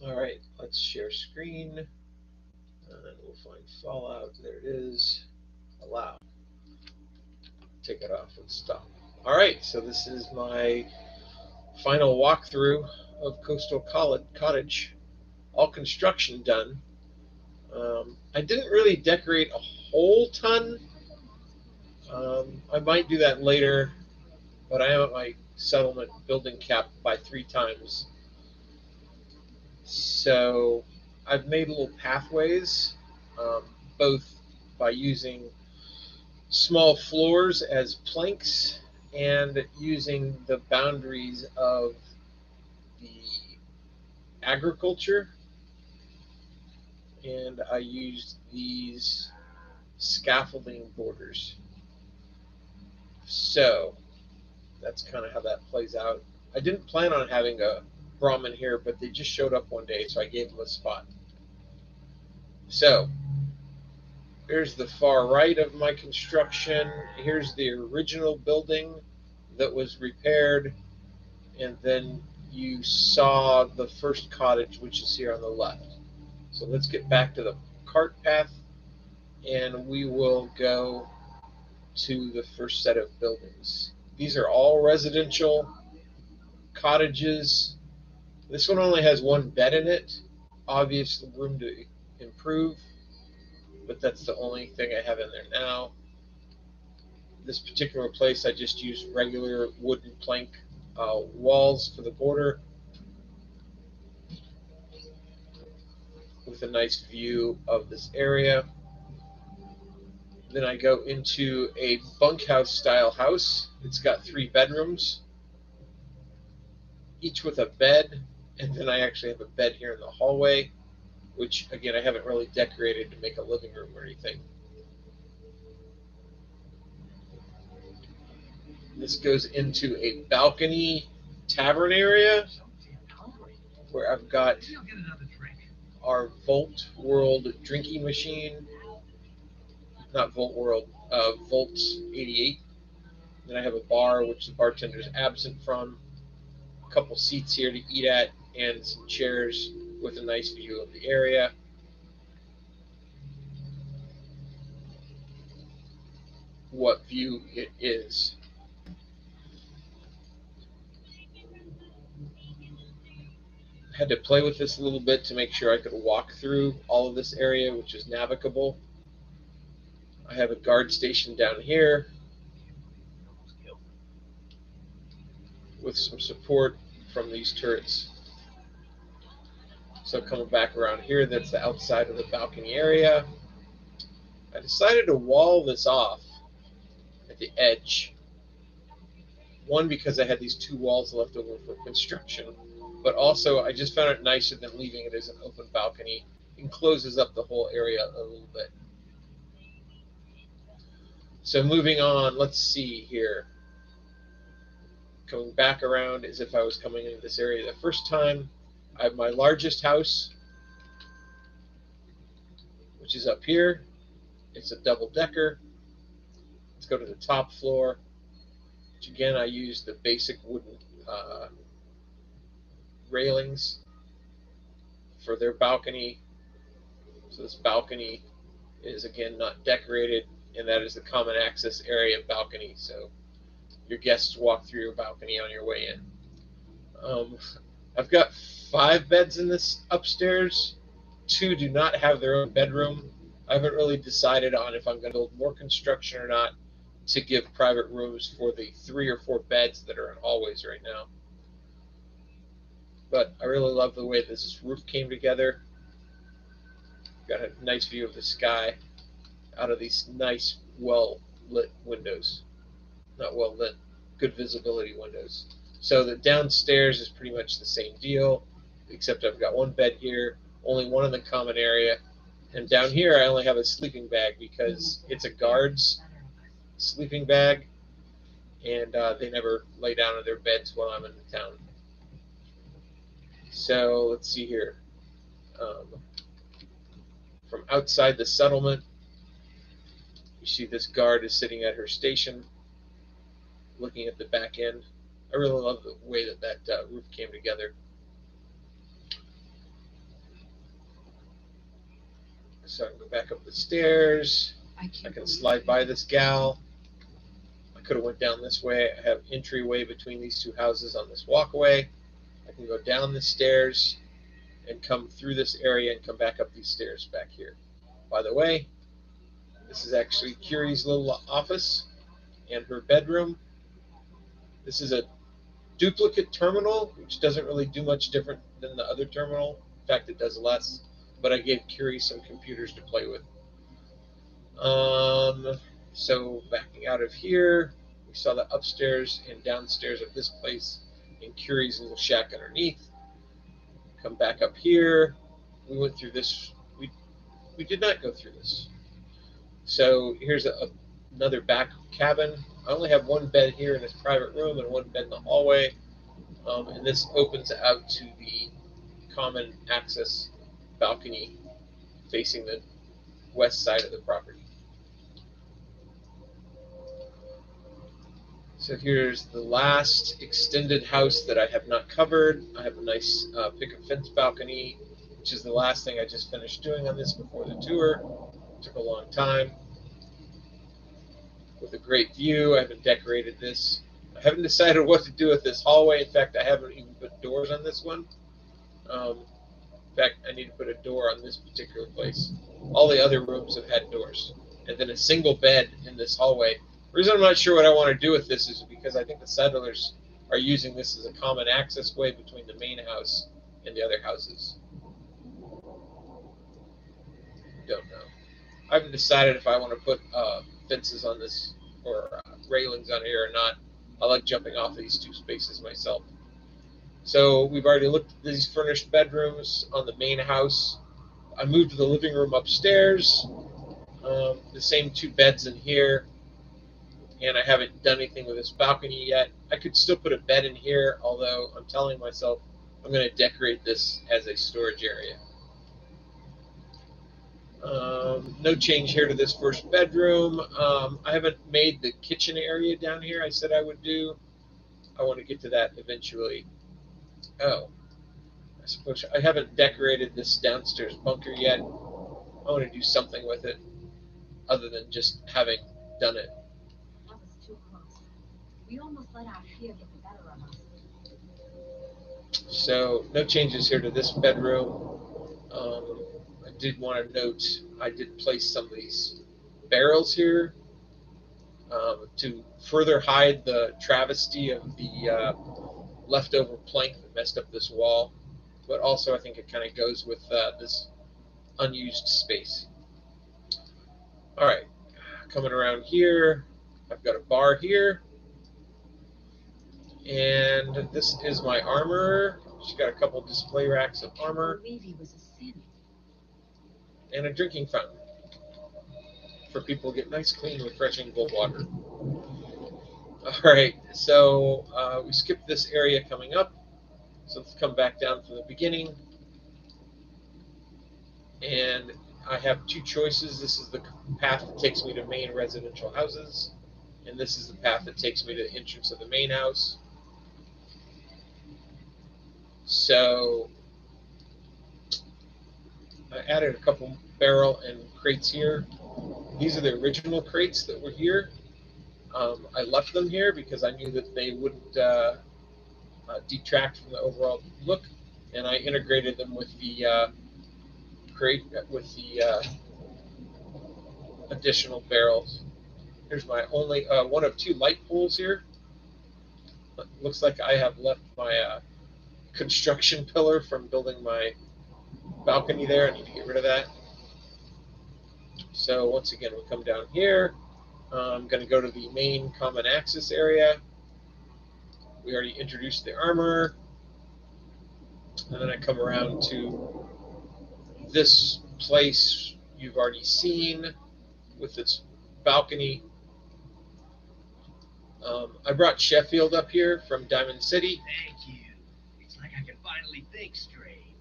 All right, let's share screen, and we'll find Fallout. There it is. Allow. Take it off and stop. All right, so this is my final walkthrough of Coastal Cottage. All construction done. I didn't really decorate a whole ton. I might do that later, but I am at my settlement building cap by 3 times. So I've made little pathways, um, both by using small floors as planks and using the boundaries of the agriculture. And I used these scaffolding borders. So that's kind of how that plays out. I didn't plan on having a Brahmin here, but they just showed up one day, so I gave them a spot. So here's the far right of my construction. Here's the original building that was repaired, and then you saw the first cottage, which is here on the left. So let's get back to the cart path, and we will go to the first set of buildings. These are all residential cottages. This one only has one bed in it. Obviously, room to improve, but that's the only thing I have in there now. This particular place, I just used regular wooden plank walls for the border with a nice view of this area. Then I go into a bunkhouse style house. It's got 3 bedrooms, each with a bed, and then I actually have a bed here in the hallway, which again I haven't really decorated to make a living room or anything. This goes into a balcony tavern area where I've got our Volt World drinking machine, not Volt World, Volt 88. Then I have a bar, which the bartender is absent from, a couple seats here to eat at, and some chairs with a nice view of the area. What view it is. Had to play with this a little bit to make sure I could walk through all of this area, which is navigable. I have a guard station down here with some support from these turrets. So coming back around here, that's the outside of the balcony area. I decided to wall this off at the edge. One, because I had these 2 walls left over for construction, but also I just found it nicer than leaving it as an open balcony. It closes up the whole area a little bit. So moving on, let's see here. Coming back around as if I was coming into this area the first time. I have my largest house, which is up here. It's a double-decker. Let's go to the top floor, which again I used the basic wooden railings for their balcony. So this balcony is again not decorated, and that is the common access area balcony. So your guests walk through your balcony on your way in. I've got 5 beds in this upstairs. 2 do not have their own bedroom. I haven't really decided on if I'm going to build more construction or not to give private rooms for the 3 or 4 beds that are in hallways right now. But I really love the way this roof came together. Got a nice view of the sky out of these nice, well-lit windows. Not well-lit, good visibility windows. So the downstairs is pretty much the same deal, except I've got 1 bed here, only 1 in the common area. And down here I only have a sleeping bag because it's a guard's sleeping bag, and they never lay down in their beds while I'm in the town. So let's see here. From outside the settlement, you see this guard is sitting at her station, looking at the back end. I really love the way that roof came together. So I can go back up the stairs. I can slide by this gal. I could have went down this way. I have entryway between these two houses on this walkway. I can go down the stairs and come through this area and come back up these stairs back here. By the way, this is actually Curie's little office and her bedroom. This is a duplicate terminal, which doesn't really do much different than the other terminal. In fact, it does less. But I gave Curie some computers to play with. So backing out of here, we saw the upstairs and downstairs of this place and Curie's little shack underneath. Come back up here. We went through this. We did not go through this. So here's another back cabin. I only have one bed here in this private room and one bed in the hallway. And this opens out to the common access balcony facing the west side of the property. So here's the last extended house that I have not covered. I have a nice picket fence balcony, which is the last thing I just finished doing on this before the tour. It took a long time. With a great view. I haven't decorated this. I haven't decided what to do with this hallway. In fact, I haven't even put doors on this one. In fact, I need to put a door on this particular place. All the other rooms have had doors. And then a single bed in this hallway. The reason I'm not sure what I want to do with this is because I think the settlers are using this as a common access way between the main house and the other houses. Don't know. I haven't decided if I want to put fences on this or railings on here or not. I like jumping off of these two spaces myself. So we've already looked at these furnished bedrooms on the main house. I moved the living room upstairs. The same two beds in here. And I haven't done anything with this balcony yet. I could still put a bed in here, although I'm telling myself I'm going to decorate this as a storage area. No change here to this first bedroom. I haven't made the kitchen area down here I said I would do. I want to get to that eventually. Oh, I suppose I haven't decorated this downstairs bunker yet. I want to do something with it other than just having done it. That was too close. We almost let our fear get the better of us. So no changes here to this bedroom. I did want to note I did place some of these barrels here to further hide the travesty of the leftover plank that messed up this wall, but also I think it kind of goes with this unused space. All right, coming around here, I've got a bar here, and this is my armor. She's got a couple display racks of armor. I believe he was a sin. And a drinking fountain for people to get nice, clean, refreshing cold water. All right, so we skipped this area coming up. So let's come back down from the beginning. And I have two choices. This is the path that takes me to main residential houses. And this is the path that takes me to the entrance of the main house. So I added a couple barrel and crates here. These are the original crates that were here. I left them here because I knew that they wouldn't detract from the overall look, and I integrated them with the crate with the additional barrels. Here's my only one of two light poles here. Looks like I have left my construction pillar from building my balcony there. I need to get rid of that. So once again, we'll come down here. I'm going to go to the main common access area. We already introduced the armor. And then I come around to this place you've already seen with its balcony. I brought Sheffield up here from Diamond City. Thank you. It's like I can finally think straight.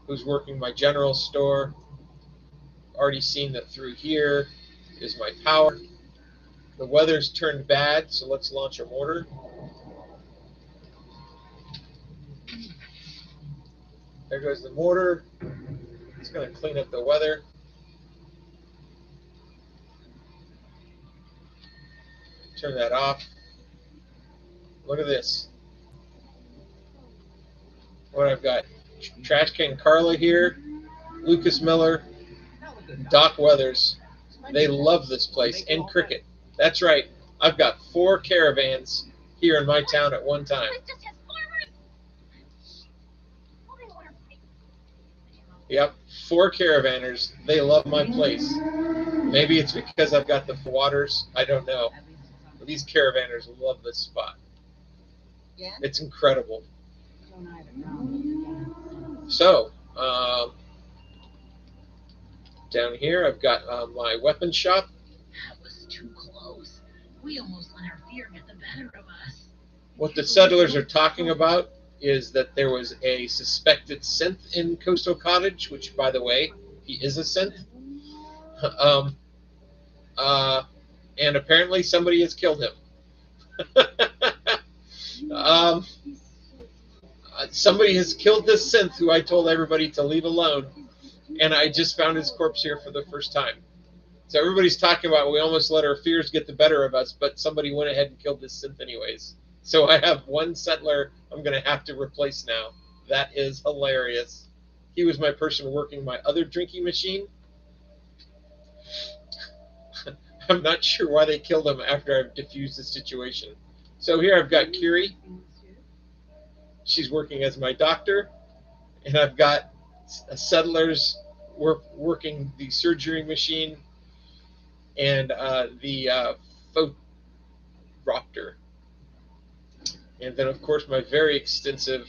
Who's working my general store. Already seen that through here is my power. The weather's turned bad, so let's launch a mortar. There goes the mortar. It's going to clean up the weather. turn that off. Look at this. What I've got. Trash Can Carla here, Lucas Miller, Doc Weathers. They love this place. And Cricket. That's right. I've got 4 caravans here in my town at one time. Yep, 4 caravanners. They love my place. Maybe it's because I've got the waters. I don't know. But these caravanners love this spot. It's incredible. So, down here I've got my weapon shop. That was too close. We almost let our fear get the better of us. What the settlers are talking about is that there was a suspected synth in Coastal Cottage, which, by the way, he is a synth. And apparently somebody has killed him. Somebody has killed this synth who I told everybody to leave alone, and I just found his corpse here for the first time. So everybody's talking about we almost let our fears get the better of us, but somebody went ahead and killed this synth anyways. So I have one settler I'm going to have to replace now. That is hilarious. He was my person working my other drinking machine. I'm not sure why they killed him after I've diffused the situation. So here I've got Kiri. She's working as my doctor. And I've got settlers working the surgery machine and the photopter. And then, of course, my very extensive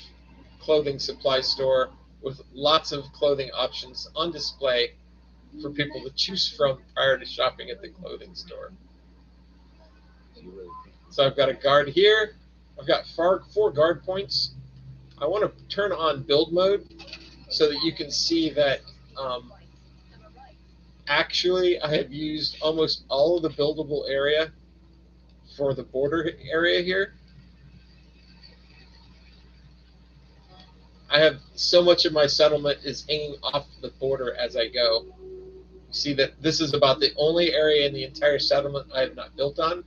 clothing supply store with lots of clothing options on display for people to choose from prior to shopping at the clothing store. So I've got a guard here. I've got 4 guard points. I want to turn on build mode so that you can see that actually I have used almost all of the buildable area for the border area here. I have so much of my settlement is hanging off the border as I go. You see that this is about the only area in the entire settlement I have not built on.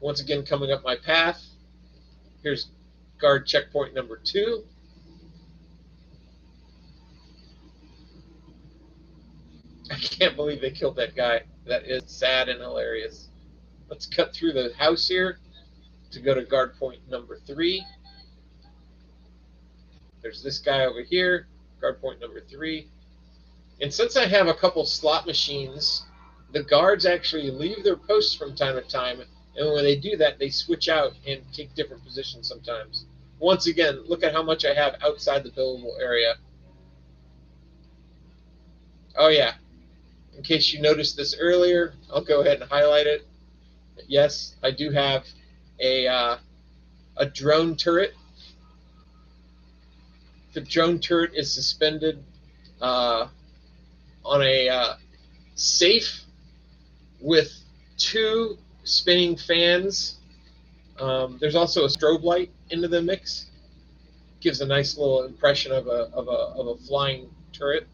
Once again, coming up my path, here's guard checkpoint number 2. I can't believe they killed that guy. That is sad and hilarious. Let's cut through the house here to go to guard point number 3. There's this guy over here, guard point number 3. And since I have a couple slot machines, the guards actually leave their posts from time to time, and when they do that, they switch out and take different positions sometimes. Once again, look at how much I have outside the buildable area. Oh yeah, in case you noticed this earlier, I'll go ahead and highlight it. Yes, I do have a drone turret. The drone turret is suspended on a safe with 2 spinning fans. There's also a strobe light into the mix. Gives a nice little impression of a flying turret.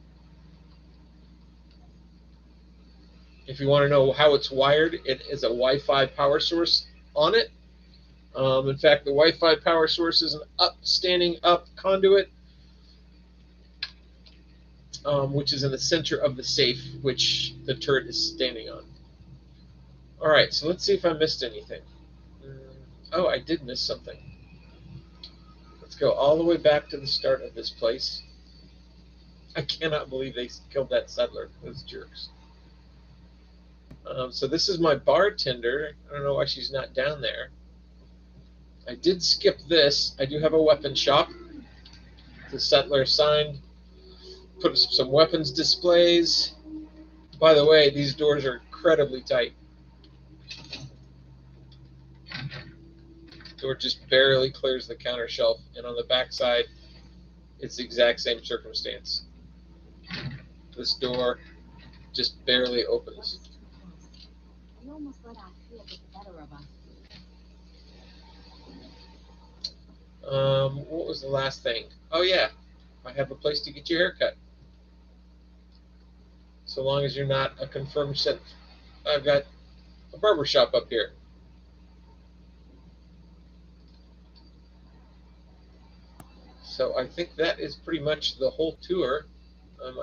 If you want to know how it's wired, it is a Wi-Fi power source on it. In fact, the Wi-Fi power source is an standing up conduit, which is in the center of the safe, which the turret is standing on. All right, so let's see if I missed anything. Oh, I did miss something. Let's go all the way back to the start of this place. I cannot believe they killed that settler. Those jerks. So this is my bartender. I don't know why she's not down there. I did skip this. I do have a weapon shop. The settler signed. Put some weapons displays. By the way, these doors are incredibly tight. Door just barely clears the counter shelf, and on the back side, it's the exact same circumstance. This door just barely opens. We almost let our fear get the better of us. What was the last thing? Oh yeah, I have a place to get your hair cut. So long as you're not a confirmed synth. I've got a barber shop up here. So I think that is pretty much the whole tour.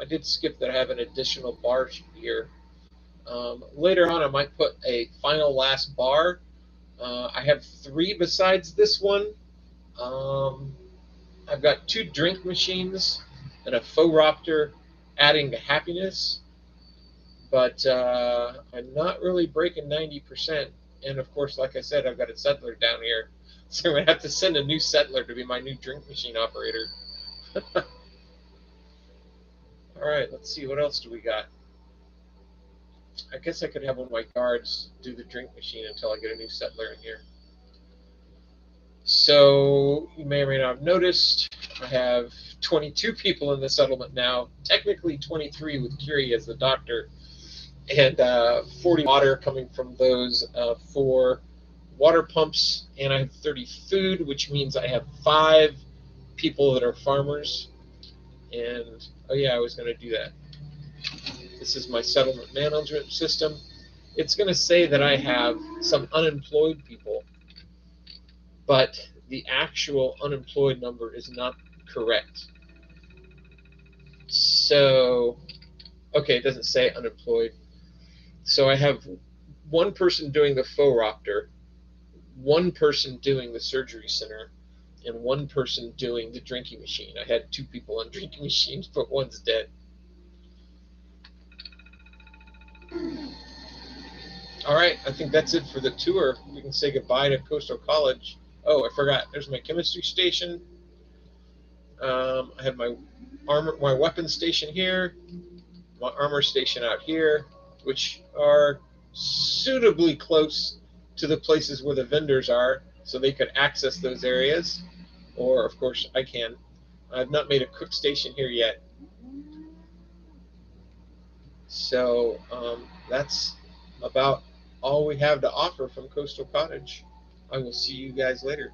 I did skip that I have an additional bar here. Later on, I might put a final last bar. I have 3 besides this one. I've got 2 drink machines and a faux raptor adding to happiness, but I'm not really breaking 90%. And of course, like I said, I've got a settler down here, so I'm gonna have to send a new settler to be my new drink machine operator. All right, let's see, what else do we got? I guess I could have one of my guards do the drink machine until I get a new settler in here. So you may or may not have noticed, I have 22 people in the settlement now, technically 23 with Curie as the doctor, and 40 water coming from those 4 water pumps, and I have 30 food, which means I have 5 people that are farmers. And oh yeah, I was going to do that. This is my settlement management system. It's going to say that I have some unemployed people, but the actual unemployed number is not correct. So, okay, it doesn't say unemployed. So I have 1 person doing the faux raptor, 1 person doing the surgery center, and 1 person doing the drinking machine. I had 2 people on drinking machines, but 1's dead. All right, I think that's it for the tour. We can say goodbye to Coastal College. Oh, I forgot. There's my chemistry station. I have my weapons station here, my armor station out here, which are suitably close to the places where the vendors are, so they could access those areas. Or, of course, I can. I've not made a cook station here yet. So that's about all we have to offer from Coastal Cottage. I will see you guys later.